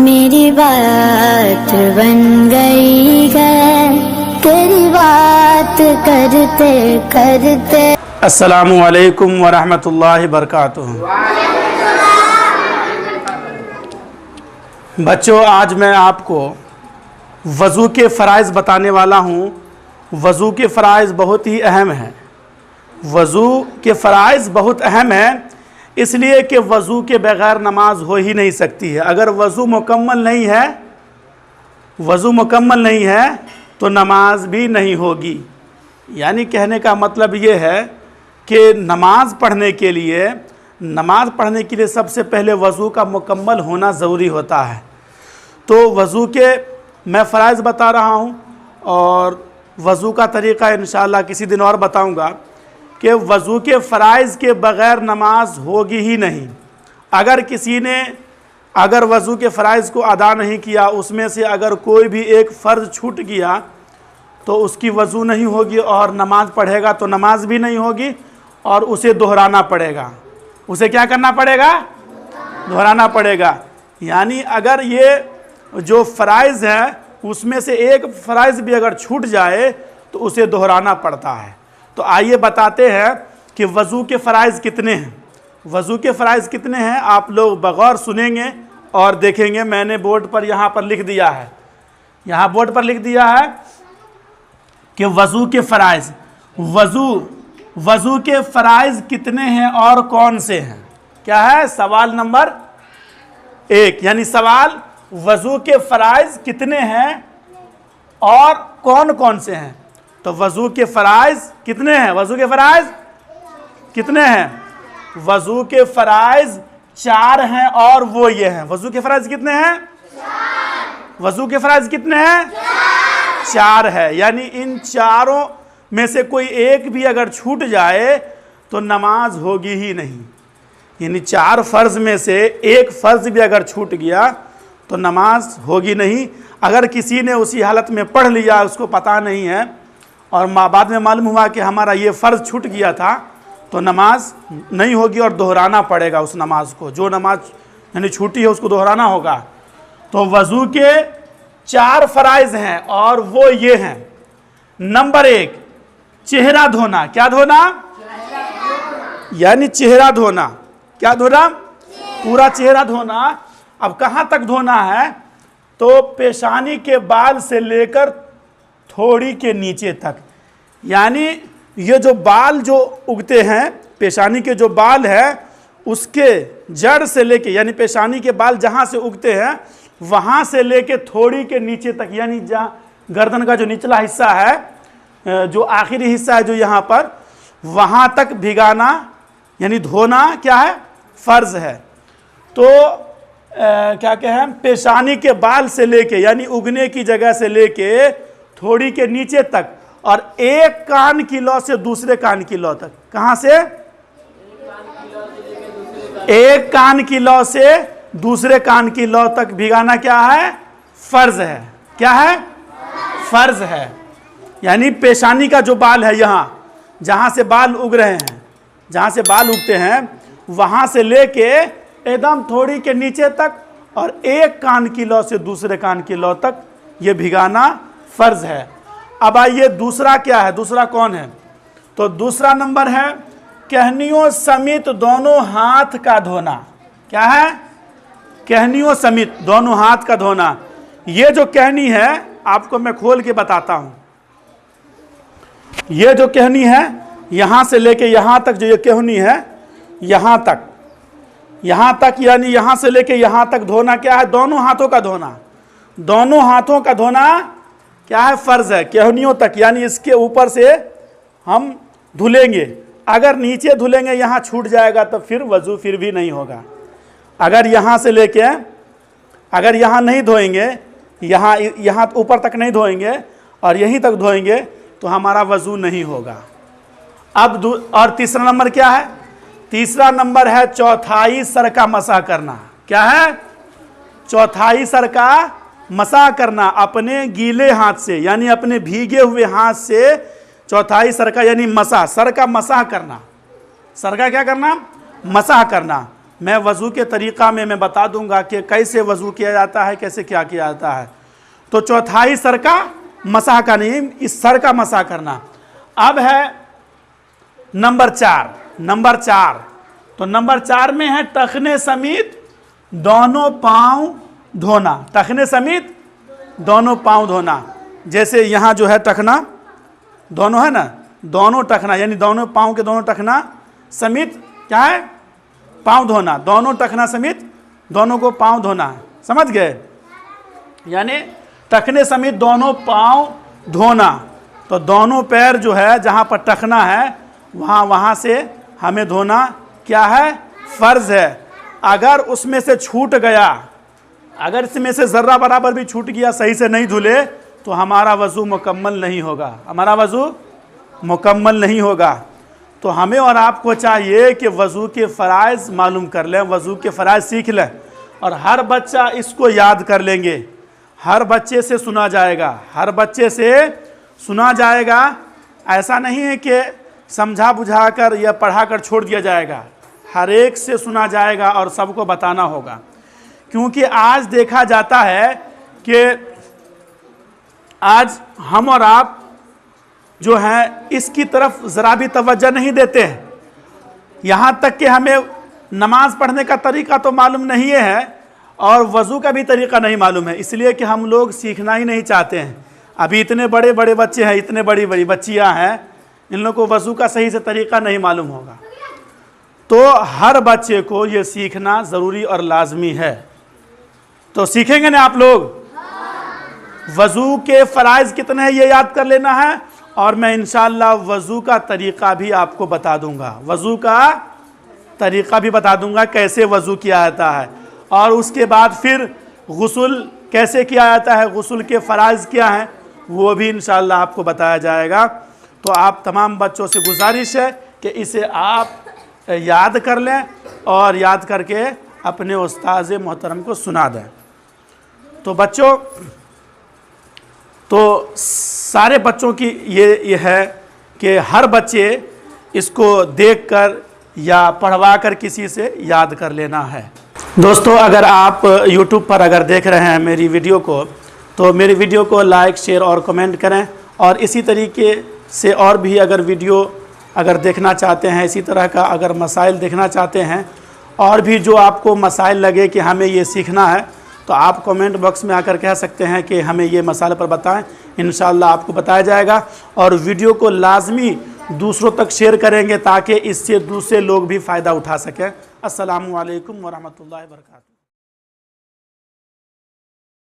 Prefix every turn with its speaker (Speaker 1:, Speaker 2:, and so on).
Speaker 1: मेरी बात बन गई है तेरी बात करते करते।
Speaker 2: अस्सलामु अलैकुम वरहमतुल्लाहि वबरकातुहू। बच्चों, आज मैं आपको वज़ू के फ़राइज़ बताने वाला हूँ। वज़ू के फ़राइज़ बहुत ही अहम हैं। वज़ू के फ़राइज़ बहुत अहम हैं इसलिए कि वज़ू के बग़ैर नमाज हो ही नहीं सकती है। अगर वज़ू मुकम्मल नहीं है तो नमाज भी नहीं होगी। यानी कहने का मतलब ये है कि नमाज पढ़ने के लिए सबसे पहले वज़ू का मुकम्मल होना ज़रूरी होता है। तो वज़ू के मैं फ़राइज़ बता रहा हूँ और वज़ू का तरीक़ा इंशाअल्लाह किसी दिन और बताऊँगा कि वज़ू के फ़राइज़ के बग़ैर नमाज होगी ही नहीं। अगर किसी ने वज़ू के फ़राइज़ को अदा नहीं किया, उसमें से अगर कोई भी एक फ़र्ज़ छूट गया तो उसकी वज़ू नहीं होगी और नमाज़ पढ़ेगा तो नमाज भी नहीं होगी और उसे दोहराना पड़ेगा। उसे क्या करना पड़ेगा? दोहराना पड़ेगा। यानी अगर ये जो फ़राइज़ है उसमें से एक फ़राइज़ भी अगर छूट जाए तो उसे दोहराना पड़ता है। तो आइए बताते हैं कि वज़ू के फ़राइज़ कितने हैं। वज़ू के फ़राइज़ कितने हैं आप लोग बग़ौर सुनेंगे और देखेंगे। मैंने बोर्ड पर यहाँ पर लिख दिया है, बोर्ड पर लिख दिया है कि वज़ू के फ़राइज़, वज़ू के फ़राइज़ कितने हैं और कौन से हैं। क्या है? सवाल नंबर 1, यानी सवाल वज़ू के फ़राइज़ कितने हैं और कौन कौन से हैं। तो वज़ू के फ़राइज़ कितने हैं? वज़ू के फ़राइज़ कितने हैं? वज़ू के फ़राइज़ 4 हैं और वो ये हैं। वज़ू के फ़राइज़ कितने हैं? 4। वज़ू के फ़राइज़ कितने हैं? 4 है। यानी इन चारों में से कोई एक भी अगर छूट जाए तो नमाज होगी ही नहीं। यानी 4 फ़र्ज़ में से एक फ़र्ज़ भी अगर छूट गया तो नमाज होगी नहीं। अगर किसी ने उसी हालत में पढ़ लिया, उसको पता नहीं है और बाद में मालूम हुआ कि हमारा ये फ़र्ज़ छूट गया था, तो नमाज नहीं होगी और दोहराना पड़ेगा उस नमाज को। जो नमाज यानी छूटी है उसको दोहराना होगा। तो वज़ू के 4 फ़राइज़ हैं और वो ये हैं। नंबर 1, चेहरा धोना। क्या धोना? यानी चेहरा धोना। क्या धोना? पूरा चेहरा धोना। अब कहाँ तक धोना है? तो पेशानी के बाल से लेकर थोड़ी के नीचे तक। यानी ये जो बाल जो उगते हैं, पेशानी के जो बाल है उसके जड़ से लेके, यानी पेशानी के बाल जहाँ से उगते हैं वहाँ से लेके थोड़ी के नीचे तक, यानी जहाँ गर्दन का जो निचला हिस्सा है, जो आखिरी हिस्सा है जो यहाँ पर, वहाँ तक भिगाना यानी धोना क्या है? फ़र्ज़ है। तो क्या कहें, पेशानी के बाल से लेके यानी उगने की जगह से लेके थोड़ी के नीचे तक और एक कान की लौ से दूसरे कान की लौ तक। कहाँ से? एक कान की लौ से दूसरे कान की लौ तक भिगाना क्या है? फ़र्ज़ है। क्या है? फ़र्ज़ है। यानी पेशानी का जो बाल है, यहाँ जहाँ से बाल उग रहे हैं, जहाँ से बाल उगते हैं वहाँ से लेके एकदम थोड़ी के नीचे तक और एक कान की लौ से दूसरे कान की लौ तक ये भिगाना फ़र्ज़ है। अब आइए दूसरा क्या है? दूसरा कौन है? तो दूसरा नंबर है कहनियों समेत दोनों हाथ का धोना। क्या है? कहनियों समेत दोनों हाथ का धोना। ये जो कहनी है आपको मैं खोल के बताता हूँ। ये जो कहनी है यहाँ से लेके यहाँ तक, जो ये कहनी है यहाँ तक यानी यहाँ से लेके यहाँ तक धोना क्या है? दोनों हाथों का धोना। दोनों हाथों का धोना क्या है? फ़र्ज़ है। कहनियों तक यानी इसके ऊपर से हम धुलेंगे। अगर नीचे धुलेंगे यहाँ छूट जाएगा तो फिर वज़ू फिर भी नहीं होगा। अगर यहाँ से लेके, अगर यहाँ नहीं धोएंगे, यहाँ ऊपर तक नहीं धोएंगे और यहीं तक धोएंगे तो हमारा वज़ू नहीं होगा। अब और तीसरा नंबर क्या है? तीसरा नंबर है चौथाई सर का मसा करना। क्या है? चौथाई सर का मसा करना। अपने गीले हाथ से यानी अपने भीगे हुए हाथ से चौथाई सर का यानी मसा, सर का मसा करना। सर का क्या करना? मसा करना। मैं वज़ू के तरीक़ा में मैं बता दूंगा कि कैसे वज़ू किया जाता है, कैसे क्या किया जाता है। तो चौथाई सर का मसाह का नहीं, इस सर का मसाह करना। अब है नंबर 4। तो नंबर 4 में है टखने समेत दोनों पाँव धोना। टखने समेत दोनों पाँव धोना। जैसे यहाँ जो है टखना दोनों है ना, दोनों टखना यानी दोनों पाँव के दोनों टखना समेत क्या है, पाँव धोना। दोनों टखना समेत दोनों को पाँव धोना, समझ गए। यानी टखने समेत दोनों पाँव धोना। तो दोनों पैर जो है जहाँ पर टखना है वहाँ से हमें धोना क्या है, फ़र्ज़ है। अगर उसमें से छूट गया, अगर इसमें से ज़र्रा बराबर भी छूट गया, सही से नहीं धुले, तो हमारा वज़ू मुकम्मल नहीं होगा, हमारा वज़ू मुकम्मल नहीं होगा। तो हमें और आपको चाहिए कि वज़ू के फ़राइज़ मालूम कर लें, वज़ू के फ़राइज़ सीख लें, और हर बच्चा इसको याद कर लेंगे। हर बच्चे से सुना जाएगा, हर बच्चे से सुना जाएगा। ऐसा नहीं है कि समझा बुझा कर या पढ़ा कर छोड़ दिया जाएगा, हर एक से सुना जाएगा और सबको बताना होगा। क्योंकि आज देखा जाता है कि आज हम और आप जो हैं इसकी तरफ ज़रा भी तवज्जो नहीं देते हैं। यहाँ तक कि हमें नमाज़ पढ़ने का तरीक़ा तो मालूम नहीं है और वज़ू का भी तरीक़ा नहीं मालूम है, इसलिए कि हम लोग सीखना ही नहीं चाहते हैं। अभी इतने बड़े बड़े बच्चे हैं, इतने बड़ी बड़ी बच्चियाँ हैं, इन लोगों को वज़ू का सही से तरीक़ा नहीं मालूम होगा। तो हर बच्चे को ये सीखना ज़रूरी और लाजमी है। तो सीखेंगे ना आप लोग? वज़ू के फ़राइज़ कितने हैं ये याद कर लेना है, और मैं इंशाअल्लाह वज़ू का तरीक़ा भी आपको बता दूंगा। वज़ू का तरीक़ा भी बता दूंगा कैसे वज़ू किया जाता है, और उसके बाद फिर गुस्ल कैसे किया जाता है, गुस्ल के फ़राइज़ क्या हैं वो भी इंशाअल्लाह आपको बताया जाएगा। तो आप तमाम बच्चों से गुजारिश है कि इसे आप याद कर लें और याद करके अपने उस्ताज़ मोहतरम को सुना दें। तो बच्चों, तो सारे बच्चों की ये है कि हर बच्चे इसको देखकर या पढ़वा कर किसी से याद कर लेना है। दोस्तों, अगर आप YouTube पर अगर देख रहे हैं मेरी वीडियो को, तो मेरी वीडियो को लाइक, शेयर और कमेंट करें। और इसी तरीके से और भी अगर वीडियो अगर देखना चाहते हैं, इसी तरह का अगर मसाइल देखना चाहते हैं, और भी जो आपको मसाइल लगे कि हमें ये सीखना है, तो आप कमेंट बॉक्स में आकर कह सकते हैं कि हमें ये मसाले पर बताएं। इंशाअल्लाह आपको बताया जाएगा। और वीडियो को लाजमी दूसरों तक शेयर करेंगे ताकि इससे दूसरे लोग भी फ़ायदा उठा सकें। अस्सलामु अलैकुम वरहमतुल्लाहि वबरकातुहू।